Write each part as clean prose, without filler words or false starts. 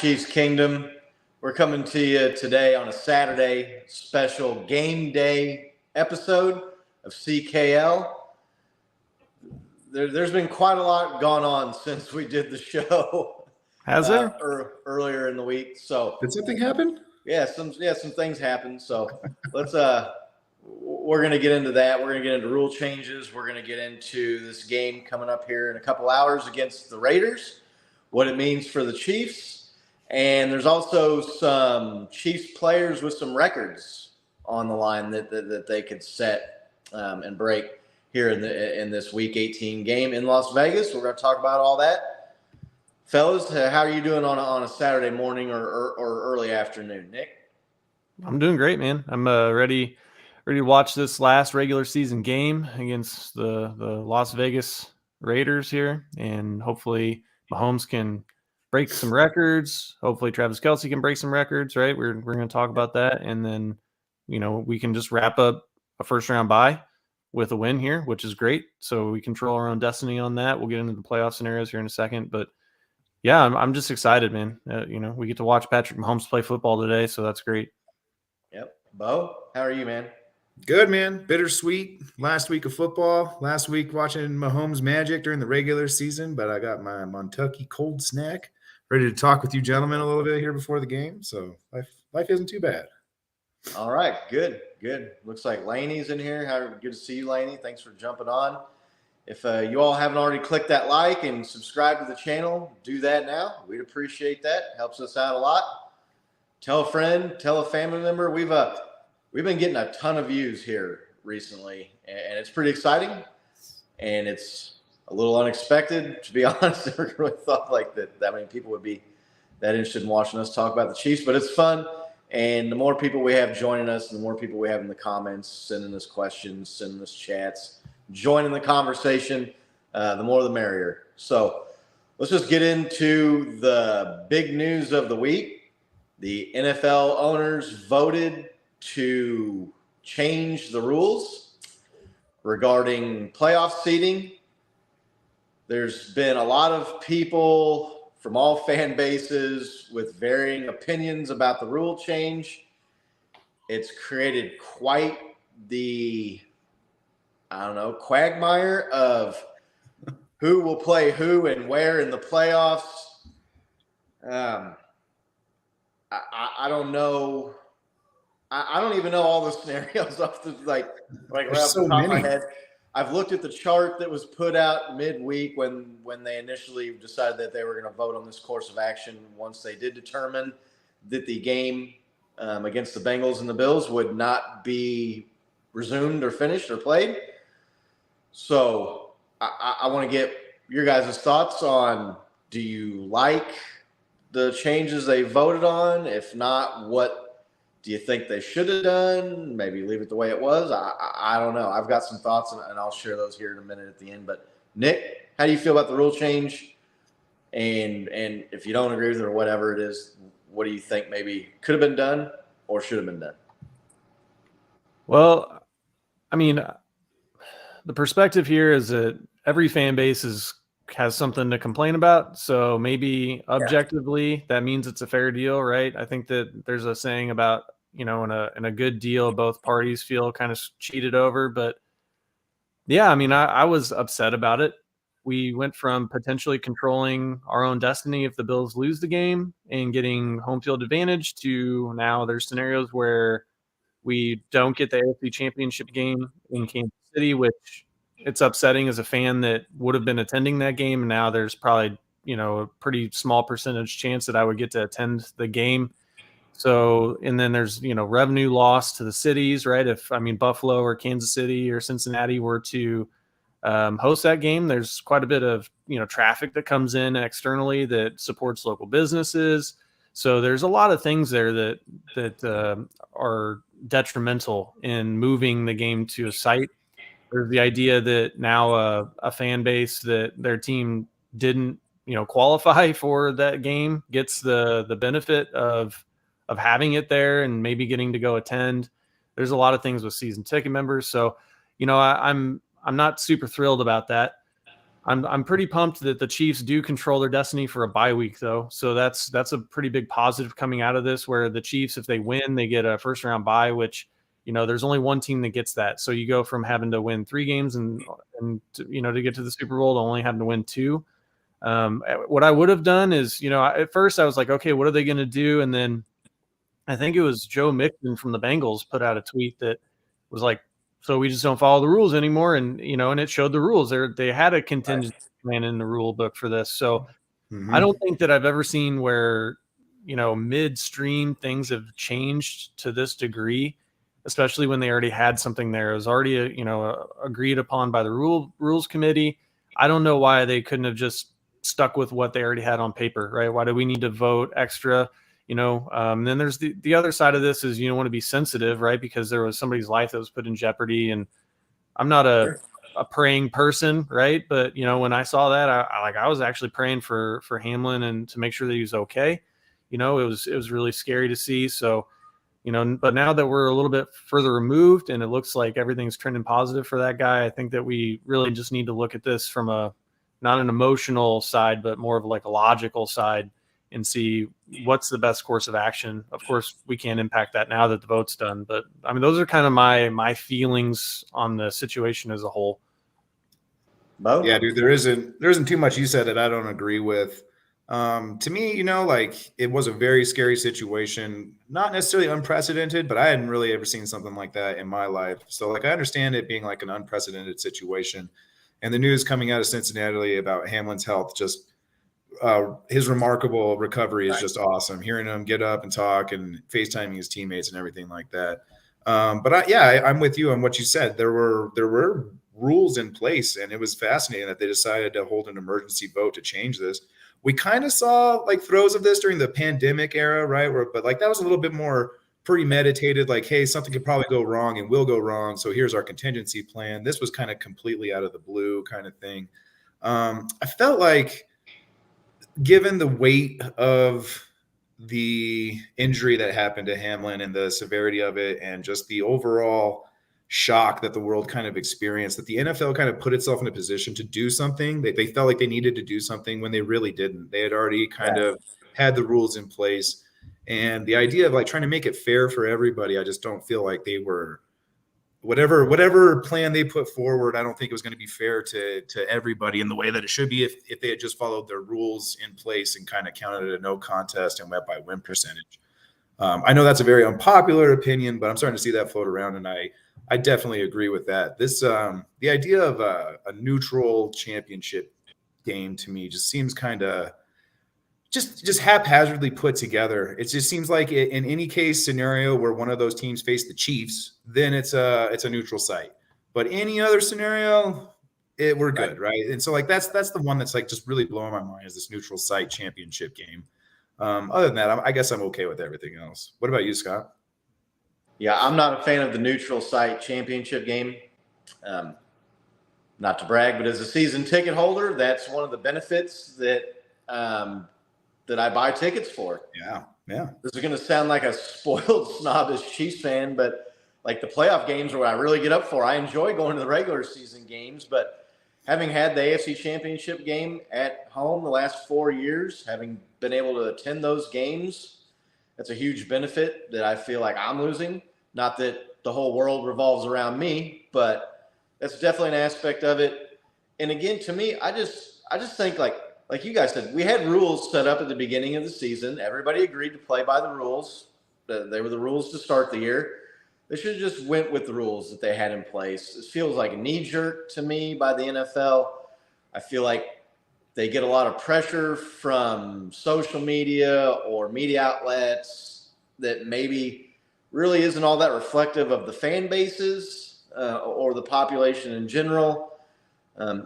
Chiefs Kingdom. We're coming to you today on a Saturday special game day episode of CKL. There's been quite a lot gone on since we did the show. Has there? Earlier in the week. So did something happen? Some things happened. So let's we're gonna get into that. We're gonna get into rule changes. We're gonna get into this game coming up here in a couple hours against the Raiders, what it means for the Chiefs, and there's also some Chiefs players with some records on the line that they could set and break here in this Week 18 game in Las Vegas. We're gonna talk about all that. Fellas, how are you doing on a Saturday morning or early afternoon, Nick? I'm doing great, man. I'm ready to watch this last regular season game against the Las Vegas Raiders here, and hopefully Mahomes can break some records. Hopefully Travis Kelce can break some records, right? We're going to talk about that, and then we can just wrap up a first round bye with a win here, which is great. So we control our own destiny on that. We'll get into the playoff scenarios here in a second, but yeah, I'm just excited, man. We get to watch Patrick Mahomes play football today, so that's great. Yep. Bo, how are you, man? Good, man. Bittersweet. Last week of football. Last week watching Mahomes magic during the regular season, but I got my Montucky cold snack ready to talk with you gentlemen a little bit here before the game. So life isn't too bad. All right. Good. Looks like Laney's in here. Good to see you, Laney. Thanks for jumping on. If you all haven't already clicked that like and subscribe to the channel, do that now. We'd appreciate that. Helps us out a lot. Tell a friend, tell a family member. We've been getting a ton of views here recently, and it's pretty exciting, and it's a little unexpected, to be honest. I never really thought that many people would be that interested in watching us talk about the Chiefs, but it's fun, and the more people we have joining us, and the more people we have in the comments, sending us questions, sending us chats, joining the conversation, the more the merrier. So let's just get into the big news of the week. The NFL owners voted to change the rules regarding playoff seeding. There's been a lot of people from all fan bases with varying opinions about the rule change. It's created quite the, quagmire of who will play who and where in the playoffs. I don't know. I don't even know all the scenarios off the right off the top of my head. I've looked at the chart that was put out midweek when they initially decided that they were going to vote on this course of action. Once they did determine that the game against the Bengals and the Bills would not be resumed or finished or played. So I want to get your guys' thoughts on, do you like the changes they voted on? If not, what do you think they should have done? Maybe leave it the way it was. I don't know. I've got some thoughts, and I'll share those here in a minute at the end. But Nick, how do you feel about the rule change? And if you don't agree with it or whatever it is, what do you think maybe could have been done or should have been done? Well, I mean, the perspective here is that every fan base has something to complain about. So maybe objectively that means it's a fair deal, right? I think that there's a saying about, in a good deal, both parties feel kind of cheated over. But yeah, I mean, I was upset about it. We went from potentially controlling our own destiny if the Bills lose the game and getting home field advantage to now there's scenarios where we don't get the AFC Championship game in Kansas City, which it's upsetting as a fan that would have been attending that game. And now there's probably, a pretty small percentage chance that I would get to attend the game. So, and then there's, revenue loss to the cities, right? If, Buffalo or Kansas City or Cincinnati were to host that game, there's quite a bit of, traffic that comes in externally that supports local businesses. So there's a lot of things there that are detrimental in moving the game to a site. There's the idea that now a fan base that their team didn't, qualify for that game gets the benefit of having it there and maybe getting to go attend. There's a lot of things with season ticket members. So, I'm not super thrilled about that. I'm pretty pumped that the Chiefs do control their destiny for a bye week, though. So that's a pretty big positive coming out of this, where the Chiefs, if they win, they get a first round bye, which, there's only one team that gets that. So you go from having to win 3 games and to get to the Super Bowl to only having to win 2. What I would have done is, at first I was like, okay, what are they going to do? And then I think it was Joe Mixon from the Bengals put out a tweet that was like, so we just don't follow the rules anymore. And, and it showed the rules. They had a contingency plan in the rule book for this. So I don't think that I've ever seen where, midstream things have changed to this degree, especially when they already had something there. It was already, agreed upon by the rules committee. I don't know why they couldn't have just stuck with what they already had on paper, right? Why do we need to vote extra? Then there's the other side of this is you don't want to be sensitive, right? Because there was somebody's life that was put in jeopardy, and I'm not a praying person, right? But when I saw that, I was actually praying for Hamlin and to make sure that he was okay. It was really scary to see. So, but now that we're a little bit further removed and it looks like everything's trending positive for that guy, I think that we really just need to look at this from not an emotional side, but more of like a logical side, and see what's the best course of action. Of course, we can't impact that now that the vote's done, but I mean, those are kind of my feelings on the situation as a whole. Bo? Yeah, dude, there isn't too much you said that I don't agree with. To me, like it was a very scary situation, not necessarily unprecedented, but I hadn't really ever seen something like that in my life. So like, I understand it being like an unprecedented situation, and the news coming out of Cincinnati about Hamlin's health, just his remarkable recovery is just awesome. Hearing him get up and talk and FaceTiming his teammates and everything like that. But I'm with you on what you said. There were rules in place, and it was fascinating that they decided to hold an emergency vote to change this. We kind of saw like throes of this during the pandemic era, right? But like that was a little bit more premeditated, like, hey, something could probably go wrong and will go wrong, so here's our contingency plan. This was kind of completely out of the blue kind of thing. I felt like, given the weight of the injury that happened to Hamlin and the severity of it, and just the overall shock that the world kind of experienced, that the NFL kind of put itself in a position to do something. They felt like they needed to do something when they really didn't. They had already kind of had the rules in place. And the idea of like trying to make it fair for everybody, I just don't feel like they were, whatever plan they put forward, I don't think it was going to be fair to everybody in the way that it should be if they had just followed their rules in place and kind of counted it a no contest and went by win percentage. I know that's a very unpopular opinion, but I'm starting to see that float around, and I definitely agree with that. This the idea of a neutral championship game to me just seems kind of just haphazardly put together. It just seems like in any case scenario where one of those teams face the Chiefs, then it's a neutral site. But any other scenario, we're good, right? And so like that's the one that's like just really blowing my mind, is this neutral site championship game. Other than that, I guess I'm okay with everything else. What about you, Scott? Yeah, I'm not a fan of the neutral site championship game. Not to brag, but as a season ticket holder, that's one of the benefits that I buy tickets for. Yeah. This is going to sound like a spoiled, snobbish Chiefs fan, but like the playoff games are what I really get up for. I enjoy going to the regular season games, but having had the AFC Championship game at home the last 4 years, having been able to attend those games, that's a huge benefit that I feel like I'm losing. Not that the whole world revolves around me, but that's definitely an aspect of it. And again, to me, I just think like you guys said, we had rules set up at the beginning of the season. Everybody agreed to play by the rules. They were the rules to start the year. They should have just went with the rules that they had in place. It feels like a knee-jerk to me by the NFL. I feel like they get a lot of pressure from social media or media outlets that maybe really isn't all that reflective of the fan bases or the population in general.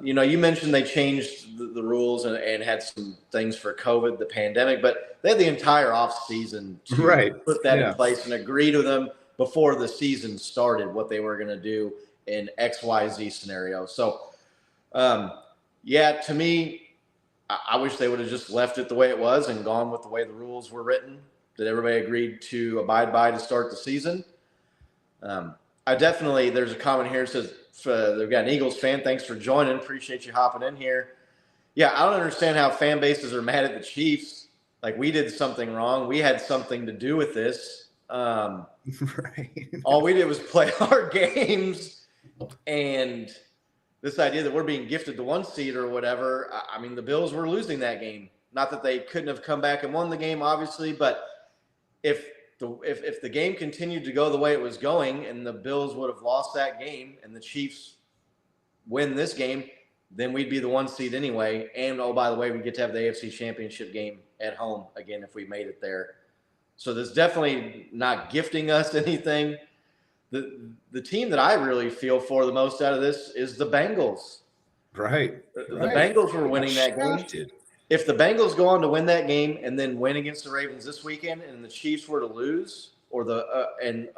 You mentioned they changed the rules and had some things for COVID, the pandemic, but they had the entire off season to put that in place and agree to them before the season started, what they were going to do in XYZ scenario. So, to me, I wish they would have just left it the way it was and gone with the way the rules were written, that everybody agreed to abide by to start the season. I there's a comment here that says they've got an Eagles fan. Thanks for joining. Appreciate you hopping in here. Yeah, I don't understand how fan bases are mad at the Chiefs. Like, we did something wrong. We had something to do with this. Right. All we did was play our games, and this idea that we're being gifted the 1 seed or whatever. I mean, the Bills were losing that game. Not that they couldn't have come back and won the game, obviously, but if the game continued to go the way it was going and the Bills would have lost that game and the Chiefs win this game, then we'd be the 1 seed anyway. And, oh, by the way, we get to have the AFC Championship game at home again if we made it there. So there's definitely not gifting us anything. The team that I really feel for the most out of this is the Bengals. Right. The Bengals were winning that game. If the Bengals go on to win that game and then win against the Ravens this weekend, and the Chiefs were to lose, or and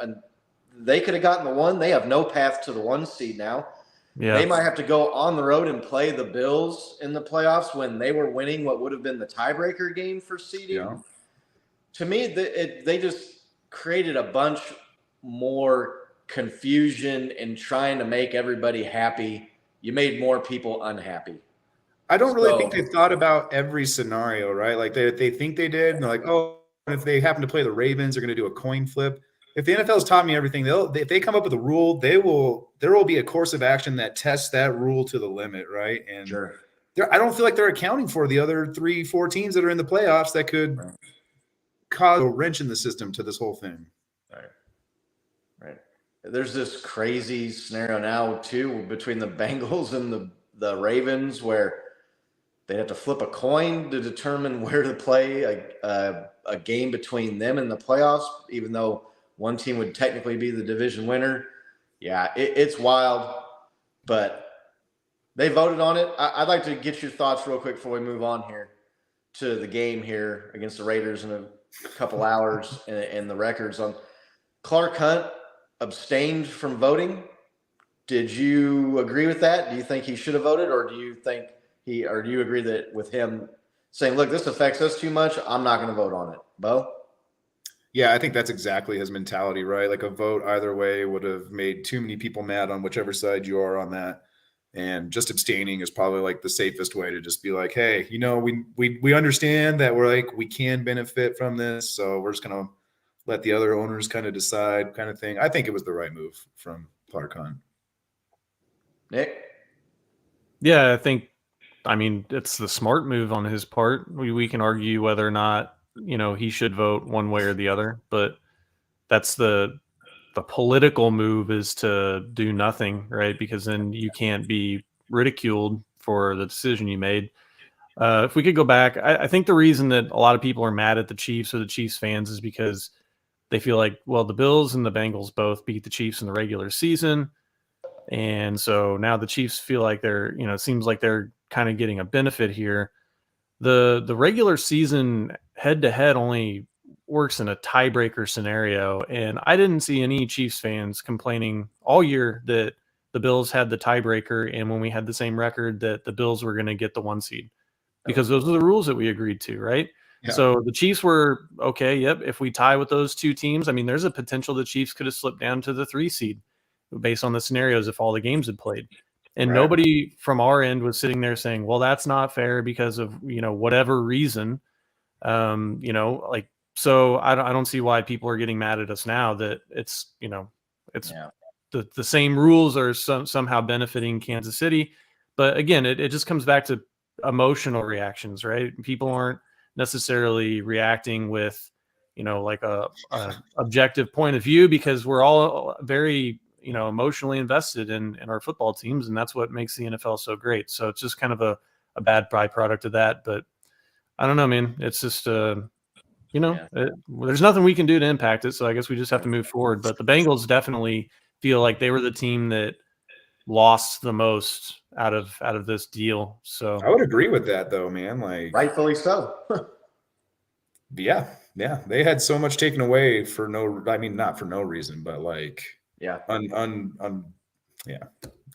they could have gotten the 1, they have no path to the 1 seed now. Yeah. They might have to go on the road and play the Bills in the playoffs when they were winning what would have been the tiebreaker game for seeding. Yeah. To me, they just created a bunch more confusion and trying to make everybody happy. You made more people unhappy. I don't really think they thought about every scenario, right? Like they think they did, and they're like, oh, if they happen to play the Ravens, they're going to do a coin flip. If the NFL's taught me everything, if they come up with a rule, there will be a course of action that tests that rule to the limit, right? And sure. I don't feel like they're accounting for the other 3-4 teams that are in the playoffs that could cause a wrench in the system to this whole thing. Right. There's this crazy scenario now too between the Bengals and the Ravens where they'd have to flip a coin to determine where to play a game between them and the playoffs, even though one team would technically be the division winner. Yeah, it's wild, but they voted on it. I'd like to get your thoughts real quick before we move on here to the game here against the Raiders in a couple hours and the records on Clark Hunt abstained from voting. Did you agree with that? Do you think he should have voted, or do you agree that with him saying, look, this affects us too much, I'm not going to vote on it? Bo? Yeah, I think that's exactly his mentality, right? Like a vote either way would have made too many people mad on whichever side you are on that. And just abstaining is probably like the safest way to just be like, hey, we understand that we can benefit from this, so we're just going to let the other owners kind of decide kind of thing. I think it was the right move from Clark Hunt. Nick? Yeah, I mean, it's the smart move on his part. We can argue whether or not, he should vote one way or the other, but that's the political move is to do nothing, right? Because then you can't be ridiculed for the decision you made. If we could go back, I think the reason that a lot of people are mad at the Chiefs or the Chiefs fans is because they feel like, well, the Bills and the Bengals both beat the Chiefs in the regular season. And so now the Chiefs feel like it seems like they're kind of getting a benefit here. The regular season head-to-head only works in a tiebreaker scenario, and I didn't see any Chiefs fans complaining all year that the Bills had the tiebreaker, and when we had the same record that the Bills were going to get the 1 seed, because those are the rules that we agreed to, right? Yeah. So the Chiefs were okay. Yep, if we tie with those two teams, I mean, there's a potential the Chiefs could have slipped down to the 3 seed based on the scenarios if all the games had played. And Right. Nobody from our end was sitting there saying, well, that's not fair because of, whatever reason. So I don't see why people are getting mad at us now that it's the same rules are somehow benefiting Kansas City. But again, it just comes back to emotional reactions, right? People aren't necessarily reacting with, like a objective point of view, because we're all very, emotionally invested in our football teams, and that's what makes the NFL so great. So it's just kind of a bad byproduct of that. But I don't know, man. It's just there's nothing we can do to impact it. So I guess we just have to move forward. But the Bengals definitely feel like they were the team that lost the most out of this deal. So I would agree with that, though, man. Like, Rightfully so. yeah, they had so much taken away for not for no reason, but like, Yeah.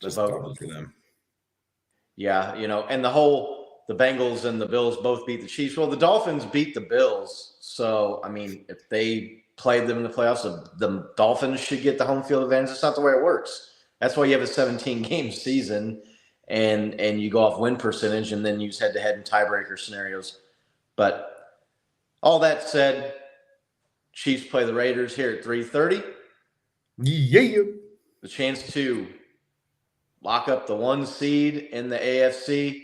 Just vote. for them. Yeah, and the Bengals and the Bills both beat the Chiefs. Well, the Dolphins beat the Bills. So, I mean, if they played them in the playoffs. The Dolphins should get the home field advantage. That's not the way it works. That's why you have a 17-game season, and you go off win percentage, and then use head-to-head and tiebreaker scenarios. But all that said, Chiefs play the Raiders here at 3:30. Yeah. The chance to lock up the 1 seed in the AFC.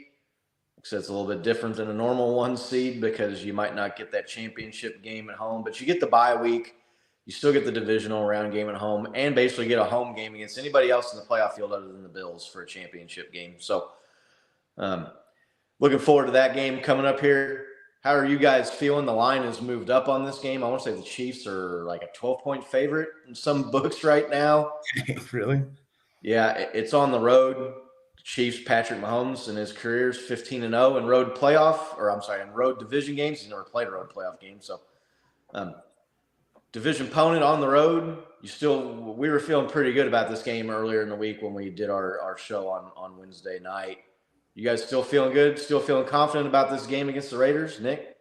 So it's a little bit different than a normal 1 seed because you might not get that championship game at home, but you get the bye week. You still get the divisional round game at home and basically get a home game against anybody else in the playoff field other than the Bills for a championship game. So looking forward to that game coming up here. How are you guys feeling? The line has moved up on this game. I want to say the Chiefs are like a 12-point favorite in some books right now. Really? Yeah, it's on the road. Chiefs, Patrick Mahomes in his career is 15-0 in road division games. He's never played a road playoff game. So division opponent on the road. We were feeling pretty good about this game earlier in the week when we did our show on Wednesday night. You guys still feeling good? Still feeling confident about this game against the Raiders, Nick?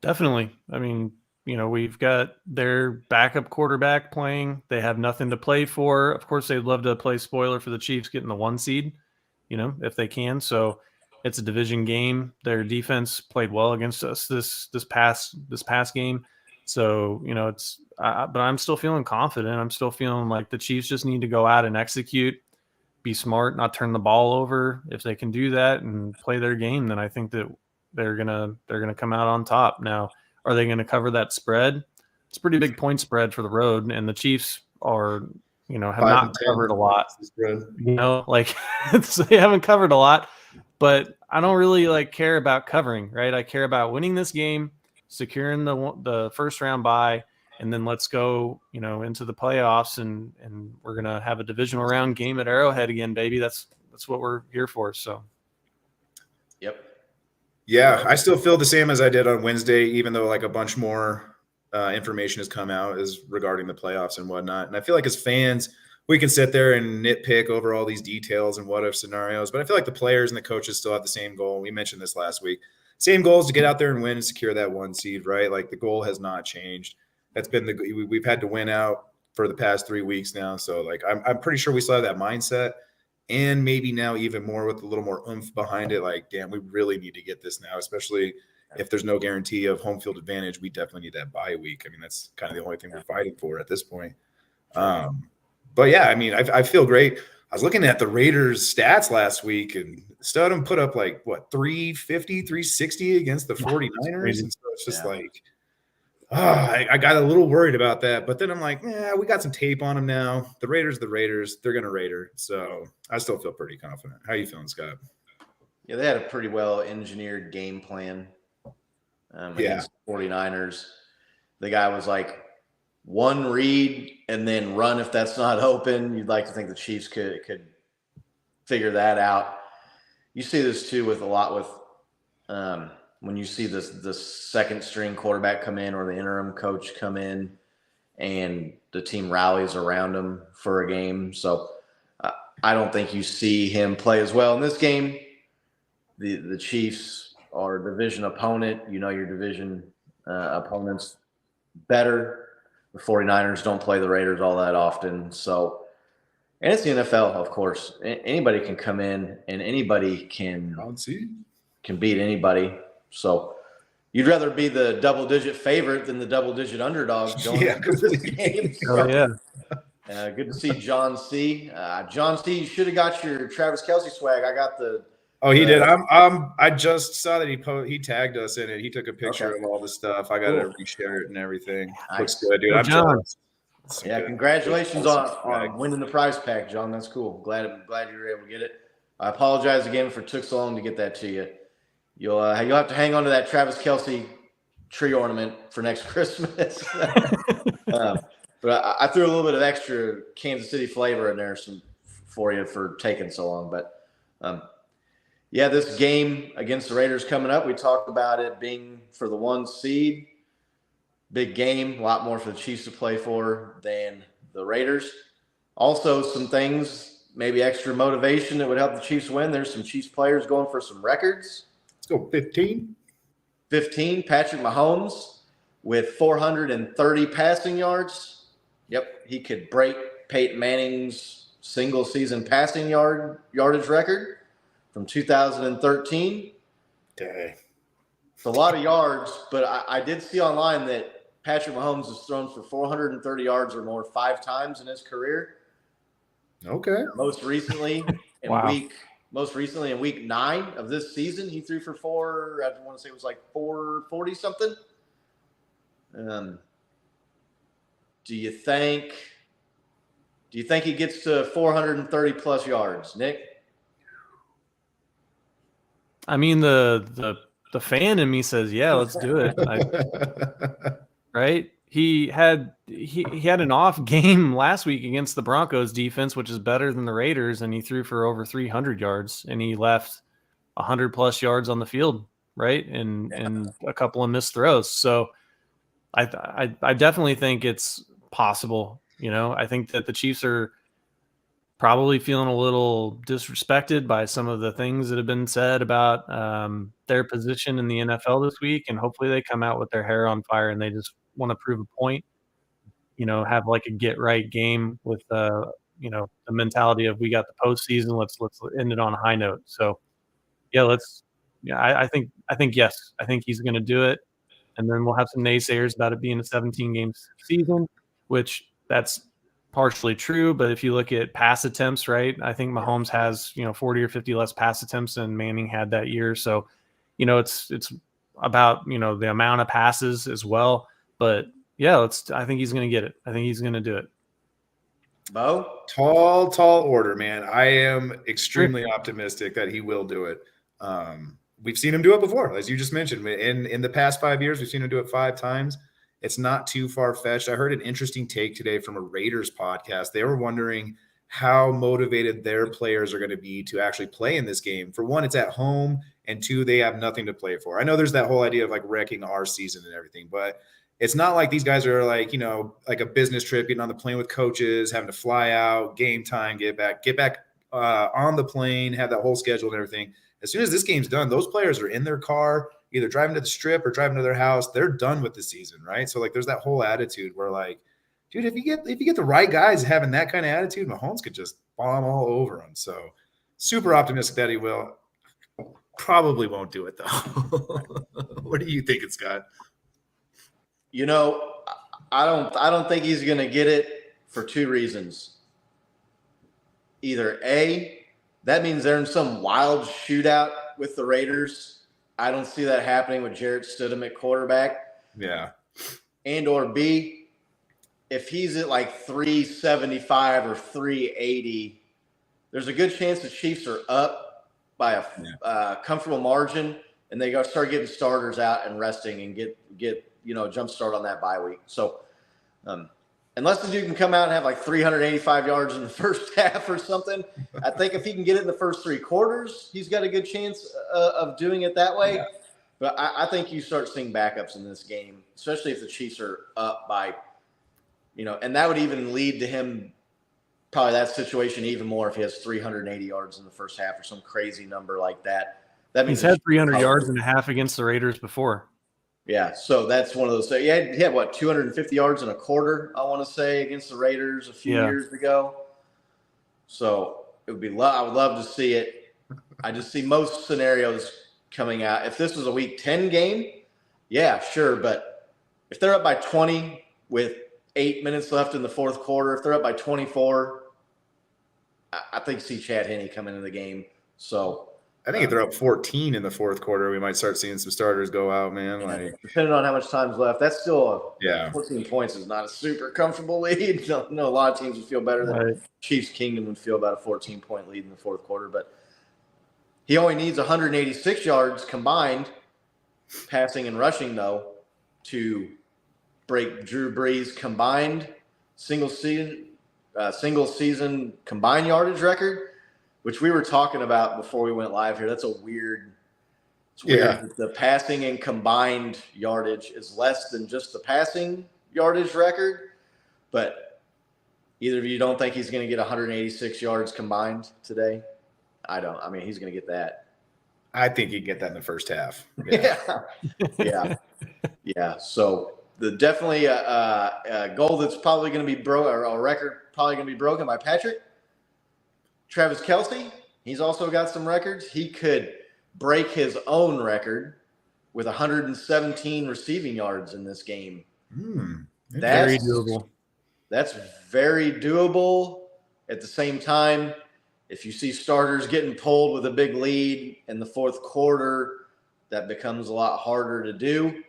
Definitely. I mean, we've got their backup quarterback playing. They have nothing to play for. Of course, they'd love to play spoiler for the Chiefs getting the 1 seed, if they can. So it's a division game. Their defense played well against us this past game. So, but I'm still feeling confident. I'm still feeling like the Chiefs just need to go out and execute, be smart, not turn the ball over. If they can do that and play their game, then I think that they're gonna come out on top. Now, are they going to cover that spread? It's a pretty big point spread for the road, and the Chiefs have not covered a lot. They haven't covered a lot, but I don't really care about covering, right? I care about winning this game, securing the first round bye, and then let's go, into the playoffs, and we're gonna have a divisional round game at Arrowhead again, baby. That's what we're here for. So, yep. Yeah, I still feel the same as I did on Wednesday, even though a bunch more information has come out regarding the playoffs and whatnot. And I feel like as fans, we can sit there and nitpick over all these details and what if scenarios, but I feel like the players and the coaches still have the same goal. We mentioned this last week. Same goal is to get out there and win and secure that 1 seed, right? The goal has not changed. That's been we've had to win out for the past 3 weeks now. So I'm pretty sure we still have that mindset. And maybe now even more with a little more oomph behind it. Damn, we really need to get this now, especially if there's no guarantee of home field advantage. We definitely need that bye week. I mean, that's kind of the only thing we're fighting for at this point. But yeah, I mean, I feel great. I was looking at the Raiders stats last week, and Studham put up 350, 360 against the 49ers. And so it's just I got a little worried about that, but then I'm like, we got some tape on them now. The Raiders, they're going to Raider. So I still feel pretty confident. How are you feeling, Scott? Yeah, they had a pretty well-engineered game plan against the 49ers. The guy was one read and then run if that's not open. You'd like to think the Chiefs could figure that out. You see this too with when you see the second string quarterback come in or the interim coach come in and the team rallies around him for a game. So I don't think you see him play as well in this game. The Chiefs are a division opponent. Your division opponents better. The 49ers don't play the Raiders all that often. So, and it's the NFL, of course. Anybody can come in and anybody can beat anybody. So you'd rather be the double-digit favorite than the double-digit underdog going into this game. Oh, yeah. Good to see John C. John C., you should have got your Travis Kelce swag. I got the – Oh, he did. I just saw that he tagged us in it. He took a picture of all the stuff. I got to reshare it and everything. Nice. Looks good, dude. I'm John. Yeah, congratulations on winning the prize pack, John. That's cool. Glad you were able to get it. I apologize again for it took so long to get that to you. You'll have to hang on to that Travis Kelce tree ornament for next Christmas. But I threw a little bit of extra Kansas City flavor in there for you for taking so long. But this game against the Raiders coming up, we talked about it being for the 1 seed. Big game, a lot more for the Chiefs to play for than the Raiders. Also, some things, maybe extra motivation that would help the Chiefs win. There's some Chiefs players going for some records. Let's go 15. 15, Patrick Mahomes. with 430 passing yards. Yep, he could break Peyton Manning's single season passing yardage record from 2013. Dang. It's a lot of yards, but I did see online that Patrick Mahomes has thrown for 430 yards or more 5 times in his career. Okay. Most recently in Wow. week 9 of this season, he threw for I want to say it was like 440 something. Do you think he gets to 430 plus yards, Nick? I mean, the fan in me says, yeah, let's do it. Right? He had an off game last week against the Broncos defense, which is better than the Raiders, and he threw for over 300 yards, and he left 100 plus yards on the field, right? And a couple of missed throws. So I definitely think it's possible. I think that the Chiefs are probably feeling a little disrespected by some of the things that have been said about their position in the NFL this week, and hopefully they come out with their hair on fire and they just want to prove a point. Have like a get right game with the mentality of we got the postseason. Let's end it on a high note. So yeah, I think yes, I think he's going to do it, and then we'll have some naysayers about it being a 17 game season, which that's partially true, but if you look at pass attempts, right, I think Mahomes has 40 or 50 less pass attempts than Manning had that year. So, it's about the amount of passes as well. But yeah, I think he's going to get it. I think he's going to do it. Bo? Tall order, man. I am extremely optimistic that he will do it. We've seen him do it before, as you just mentioned. In the past 5 years, we've seen him do it 5 times. It's not too far-fetched. I heard an interesting take today from a Raiders podcast. They were wondering how motivated their players are going to be to actually play in this game. For one, it's at home, and 2, they have nothing to play for. I know there's that whole idea of like wrecking our season and everything, but it's not like these guys are like, like a business trip, getting on the plane with coaches, having to fly out, game time, get back on the plane, have that whole schedule and everything. As soon as this game's done, those players are in their car, either driving to the strip or driving to their house. They're done with the season, right? So like there's that whole attitude where like, dude, if you get the right guys having that kind of attitude, Mahomes could just bomb all over them. So super optimistic that he will. Probably won't do it though. What do you think, Scott? I don't think he's going to get it for 2 reasons. Either A, that means they're in some wild shootout with the Raiders. I don't see that happening with Jarrett Stidham at quarterback. Yeah. And or B, if he's at like 375 or 380, there's a good chance the Chiefs are up by a comfortable margin, and they start getting starters out and resting and get a jump start on that bye week. So unless the dude can come out and have like 385 yards in the first half or something, I think if he can get it in the first 3 quarters, he's got a good chance of doing it that way. Yeah. But I think you start seeing backups in this game, especially if the Chiefs are up by, and that would even lead to him probably that situation even more if he has 380 yards in the first half or some crazy number like that. That means he's had 300 yards and a half against the Raiders before. Yeah, so that's one of those. He had what, 250 yards in a quarter, I want to say, against the Raiders a few years ago. So it would be. I would love to see it. I just see most scenarios coming out. If this was a Week 10 game, yeah, sure. But if they're up by 20 with 8 minutes left in the fourth quarter, if they're up by 24, I think see Chad Henne come into the game. So. I think if they're up 14 in the fourth quarter, we might start seeing some starters go out, man. Like, depending on how much time's left, that's still 14 points is not a super comfortable lead. No, a lot of teams would feel better than Chiefs Kingdom would feel about a 14-point lead in the fourth quarter. But he only needs 186 yards combined, passing and rushing, though, to break Drew Brees' combined single season combined yardage record, which we were talking about before we went live here. That's weird. It's weird that the passing and combined yardage is less than just the passing yardage record. But either of you don't think he's going to get 186 yards combined today? I don't. I mean, he's going to get that. I think he'd get that in the first half. Yeah. So definitely a goal that's probably going to be broken, or a record probably going to be broken by Patrick. Travis Kelce, he's also got some records. He could break his own record with 117 receiving yards in this game. Very doable. That's very doable. At the same time, if you see starters getting pulled with a big lead in the fourth quarter, that becomes a lot harder to do.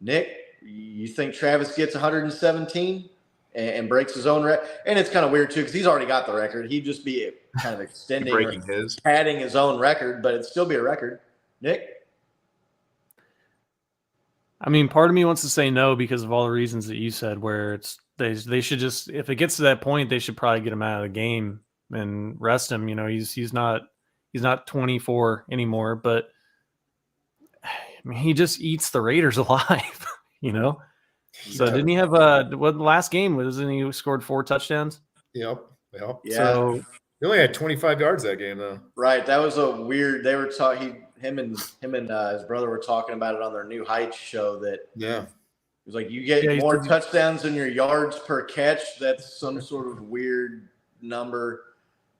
Nick, you think Travis gets 117 and breaks his own record? And it's kind of weird, too, because he's already got the record. He'd just be kind of extending breaking or his, padding his own record, but it'd still be a record. Nick? I mean, part of me wants to say no because of all the reasons that you said, where they should just, if it gets to that point, they should probably get him out of the game and rest him. You know, he's not 24 anymore, but I mean, he just eats the Raiders alive, you know? So didn't he have what last game wasn't he scored 4 touchdowns? Yep. Yeah. So He only had 25 yards that game, though. Right. That was a weird. They were talking. Him and his brother were talking about it on their New Heights show. That it was like you get more touchdowns than your yards per catch. That's some sort of weird number.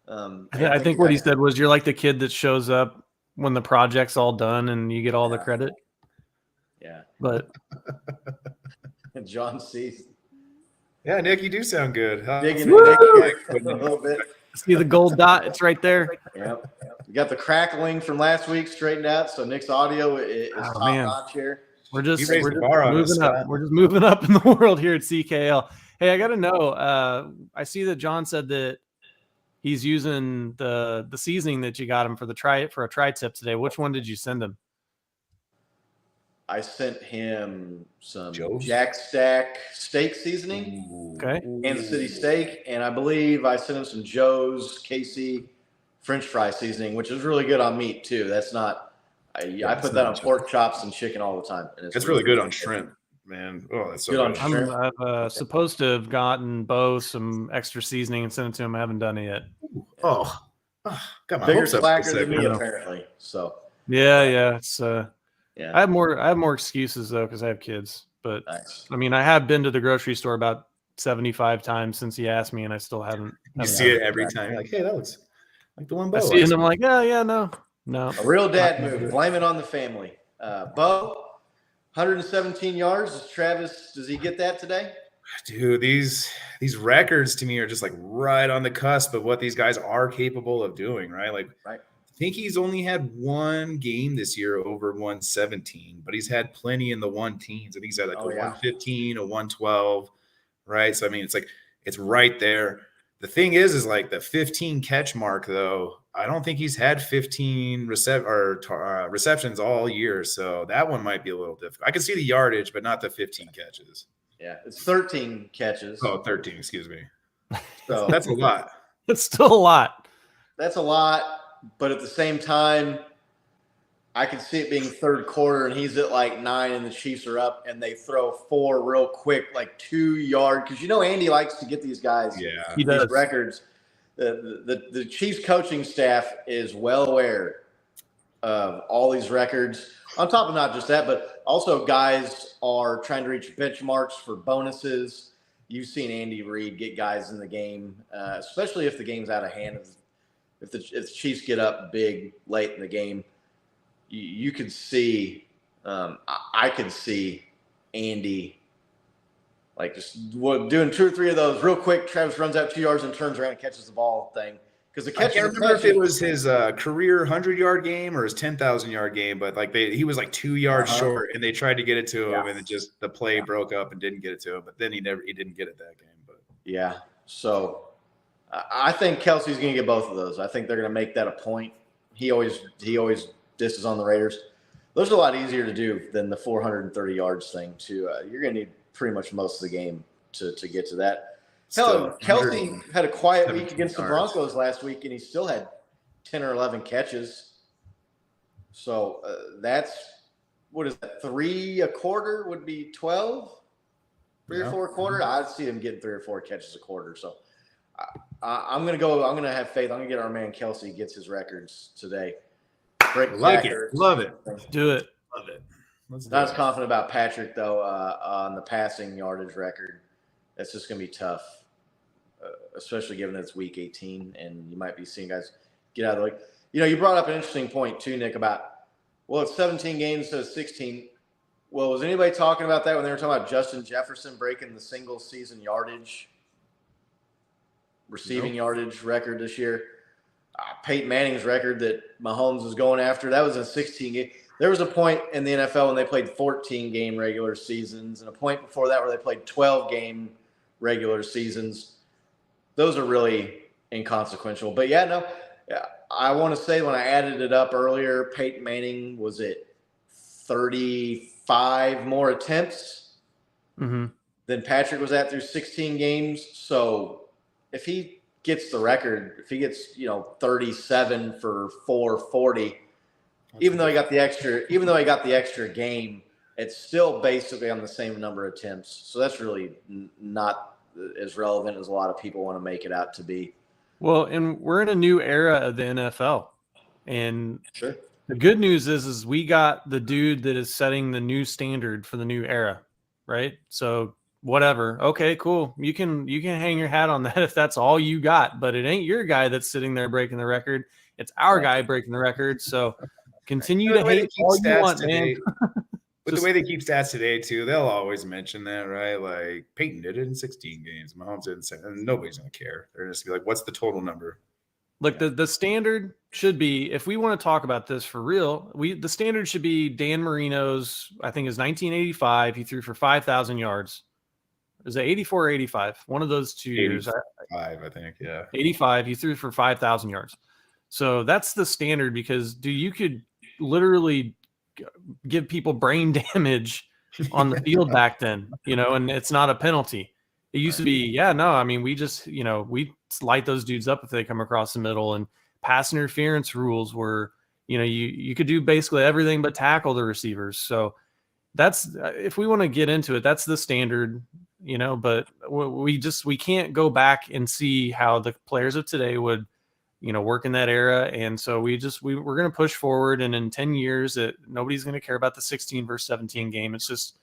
I think what he said was you're like the kid that shows up when the project's all done and you get all the credit. Yeah. But John C. Yeah, Nick, you do sound good. Digging it a little bit. See the gold dot? It's right there. Yep. We got the crackling from last week straightened out, so Nick's audio is top notch here. We're just moving up. We're just moving up in the world here at CKL. Hey, I got to know. I see that John said that he's using the seasoning that you got him for a tri-tip today. Which one did you send him? I sent him some Jack Stack steak seasoning. Okay. Kansas City steak. And I believe I sent him some Joe's KC French fry seasoning, which is really good on meat too. That's not, I put that on pork chops and chicken all the time. And it's really good on shrimp, man. Oh, that's so good. On shrimp. I'm supposed to have gotten Bo some extra seasoning and sent it to him. I haven't done it yet. Got my bigger hopes up slacker than me, apparently. So yeah, it's yeah. I have more excuses though because I have kids. But nice. I mean, I have been to the grocery store about 75 times since he asked me, and I still haven't. You see it every time. You're like, hey, that looks like the one Bo. I see it, and I'm like, yeah, no. A real dad move. Blame it on the family. Bo, 117 yards. Does he get that today? Dude, these records to me are just like right on the cusp of what these guys are capable of doing, right? Like, right. I think he's only had one game this year over 117, but he's had plenty in the 1-teens. I think he's had like 115, a 112, right? So I mean, it's right there. The thing is like the 15 catch mark, though. I don't think he's had 15 receptions all year, so that one might be a little difficult. I can see the yardage, but not the 15 catches. Yeah, it's 13 catches. Oh, 13, excuse me. So that's a lot. It's still a lot. That's a lot, but at the same time, I can see it being third quarter, and he's at like 9, and the Chiefs are up, and they throw 4 real quick, like 2-yard. Because Andy likes to get these guys he does. Records. The Chiefs coaching staff is well aware of all these records. On top of not just that, but also guys are trying to reach benchmarks for bonuses. You've seen Andy Reid get guys in the game, especially if the game's out of hand. If the Chiefs get up big late in the game, you could see, I could see Andy like just doing 2 or 3 of those real quick. Travis runs out 2 yards and turns around and catches the ball thing. Because the catch, I can't remember if it was his career 100-yard game or his 10,000-yard game, but like he was like 2 yards short, and they tried to get it to him, and the play broke up and didn't get it to him. But then he didn't get it that game. But yeah, so I think Kelce's going to get both of those. I think they're going to make that a point. He always disses on the Raiders. Those are a lot easier to do than the 430 yards thing. You're going to need pretty much most of the game to get to that. Hell, Kelce had a quiet week against the Broncos last week, and he still had 10 or 11 catches. So that's, what is that, 3 a quarter would be 12? 3 or 4 a quarter? I'd see him getting 3 or 4 catches a quarter. So I'm going to have faith. I'm going to get our man Kelce gets his records today. Like it. Love it. Do it. Love it. Let's do Not as it. confident about Patrick though on the passing yardage record. That's just going to be tough, especially given that it's week 18 and you might be seeing guys get out of the way. You brought up an interesting point too, Nick, about it's 17 games to 16. Well, was anybody talking about that when they were talking about Justin Jefferson breaking the single season receiving yardage record this year? Peyton Manning's record that Mahomes was going after, that was in 16 games. There was a point in the NFL when they played 14-game regular seasons and a point before that where they played 12-game regular seasons. Those are really inconsequential. But, I want to say when I added it up earlier, Peyton Manning was at 35 more attempts than Patrick was at through 16 games. So if he gets the record, if he gets 37 for 440, even though he got the extra game, it's still basically on the same number of attempts. So that's really not as relevant as a lot of people want to make it out to be. Well, and we're in a new era of the NFL, and sure. The good news is we got the dude that is setting the new standard for the new era, right? So whatever. Okay, cool. You can hang your hat on that if that's all you got, but it ain't your guy that's sitting there breaking the record. It's our guy breaking the record. So continue to hate all you want, man. With the way they keep stats today, too, they'll always mention that, right? Like, Peyton did it in 16 games. Mahomes did it, and nobody's going to care. They're just going to be like, what's the total number? Look, the standard should be, if we want to talk about this for real, the standard should be Dan Marino's, I think is 1985. He threw for 5,000 yards. Is it 84 or 85? One of those 2 years. 85, I think, yeah. 85. He threw for 5,000 yards. So that's the standard because, you could literally give people brain damage on the field back then, and it's not a penalty. It used to be, we just, we light those dudes up if they come across the middle, and pass interference rules were, you could do basically everything but tackle the receivers. So that's, if we want to get into it, that's the standard, but we can't go back and see how the players of today would, work in that era. And so we're going to push forward, and in 10 years nobody's going to care about the 16 versus 17 game. It's just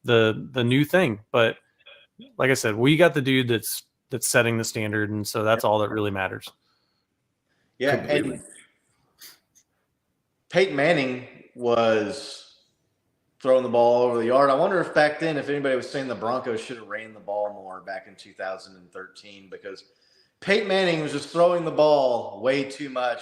the new thing. But like I said, we got the dude that's setting the standard, and so that's all that really matters. Yeah, and Peyton Manning was throwing the ball over the yard. I wonder if back then, if anybody was saying the Broncos should have ran the ball more back in 2013, because Peyton Manning was just throwing the ball way too much.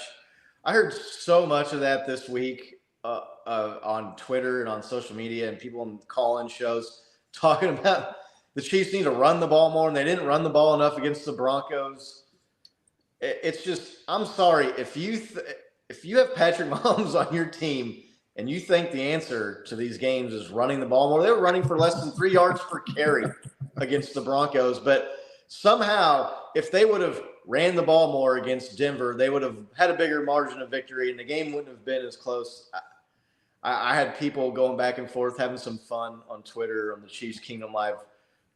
I heard so much of that this week on Twitter and on social media, and people on call-in shows talking about the Chiefs need to run the ball more, and they didn't run the ball enough against the Broncos. It's just, I'm sorry, if you have Patrick Mahomes on your team and you think the answer to these games is running the ball more, they were running for less than 3 yards per carry against the Broncos. But somehow, if they would have ran the ball more against Denver, they would have had a bigger margin of victory, and the game wouldn't have been as close. I had people going back and forth, having some fun on Twitter, on the Chiefs Kingdom Live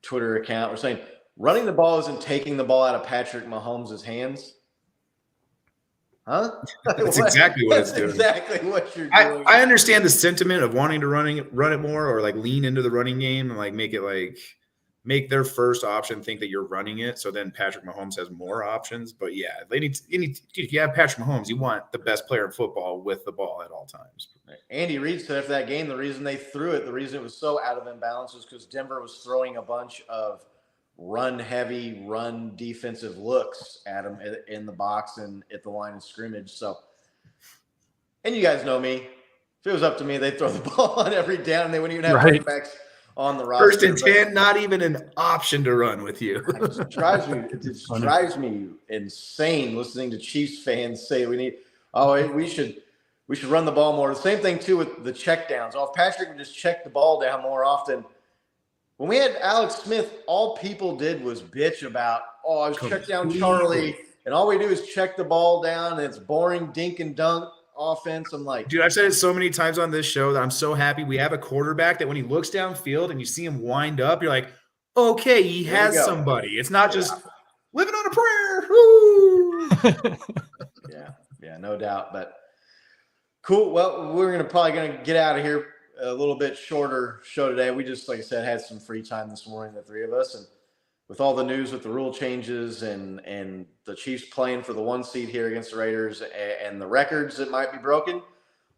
Twitter account. We're saying running the ball isn't taking the ball out of Patrick Mahomes' hands. Huh? That's exactly what it's doing. Exactly what you're doing. I understand the sentiment of wanting to run it more, or like lean into the running game and like make their first option think that you're running it. So then Patrick Mahomes has more options. But yeah, if you have Patrick Mahomes, you want the best player in football with the ball at all times. Andy Reid said after that game, the reason they threw it, the reason it was so out of imbalance was because Denver was throwing a bunch of run-heavy, run defensive looks at him in the box and at the line of scrimmage. So, and you guys know me. If it was up to me, they'd throw the ball on every down, and they wouldn't even have running backs on the roster. First and 10, not even an option to run with you. It drives me insane listening to Chiefs fans say we should run the ball more. The same thing too with the check downs. If Patrick would just check the ball down more often. When we had Alex Smith, all people did was bitch about, I was checked down Charlie, and all we do is check the ball down, and it's boring dink and dunk offense. I'm like, dude, I've said it so many times on this show that I'm so happy we have a quarterback that when he looks downfield and you see him wind up, you're like, okay, he has somebody. It's not just living on a prayer. Yeah, no doubt. But cool. Well, we're probably gonna get out of here. a little bit shorter show today. We just, like I said, had some free time this morning, the three of us, and with all the news with the rule changes and the Chiefs playing for the 1 seed here against the Raiders and the records that might be broken,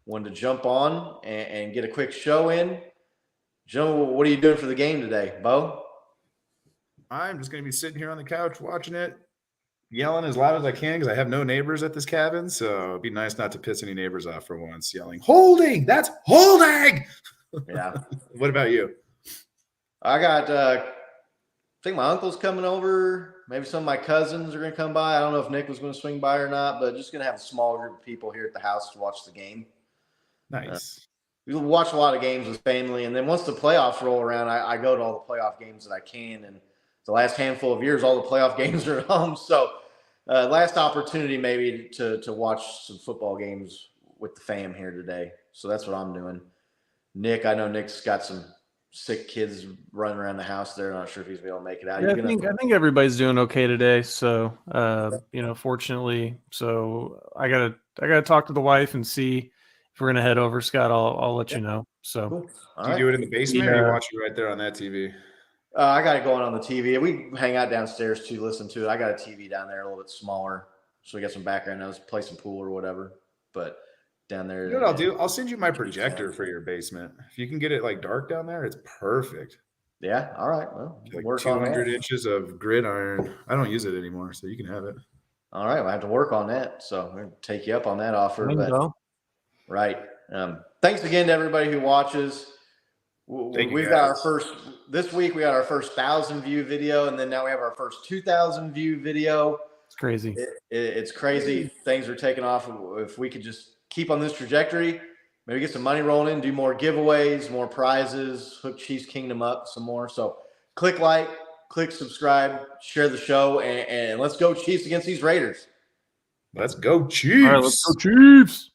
wanted to jump on and get a quick show in. Joe, what are you doing for the game today, Bo? I'm just going to be sitting here on the couch watching it, yelling as loud as I can because I have no neighbors at this cabin. So it'd be nice not to piss any neighbors off for once, yelling, holding, that's holding. Yeah. What about you? I got, I think my uncle's coming over. Maybe some of my cousins are going to come by. I don't know if Nick was going to swing by or not, but just going to have a small group of people here at the house to watch the game. Nice. We watch a lot of games with family, and then once the playoffs roll around, I go to all the playoff games that I can, and the last handful of years, all the playoff games are at home. So last opportunity maybe to watch some football games with the fam here today. So that's what I'm doing. Nick, I know Nick's got some sick kids running around the house there. Not sure if he's going to be able to make it out. Yeah, I think everybody's doing okay today. So, fortunately, so I gotta talk to the wife and see if we're gonna head over. Scott, I'll let you know. So, Cool. Do you do it in the basement or you watch it right there on that TV? I got it going on the TV. We hang out downstairs to listen to it. I got a TV down there a little bit smaller, so we got some background noise, play some pool or whatever. But down there, You know what I'll do? I'll send you my projector for your basement. If you can get it like dark down there, it's perfect. Yeah. All right. Well, Like work on 200 that. inches of gridiron. I don't use it anymore, so you can have it. All right. I have to work on that. So I'm going to take you up on that offer. But, right. Thanks again to everybody who watches. We've got our first this week. We got our first 1,000 view video, and then now we have our first 2,000 view video. It's crazy. It's crazy. Things are taking off. If we could just keep on this trajectory, maybe get some money rolling in, do more giveaways, more prizes, hook Chiefs Kingdom up some more. So click like, click subscribe, share the show, and let's go Chiefs against these Raiders. Let's go Chiefs. All right, let's go Chiefs.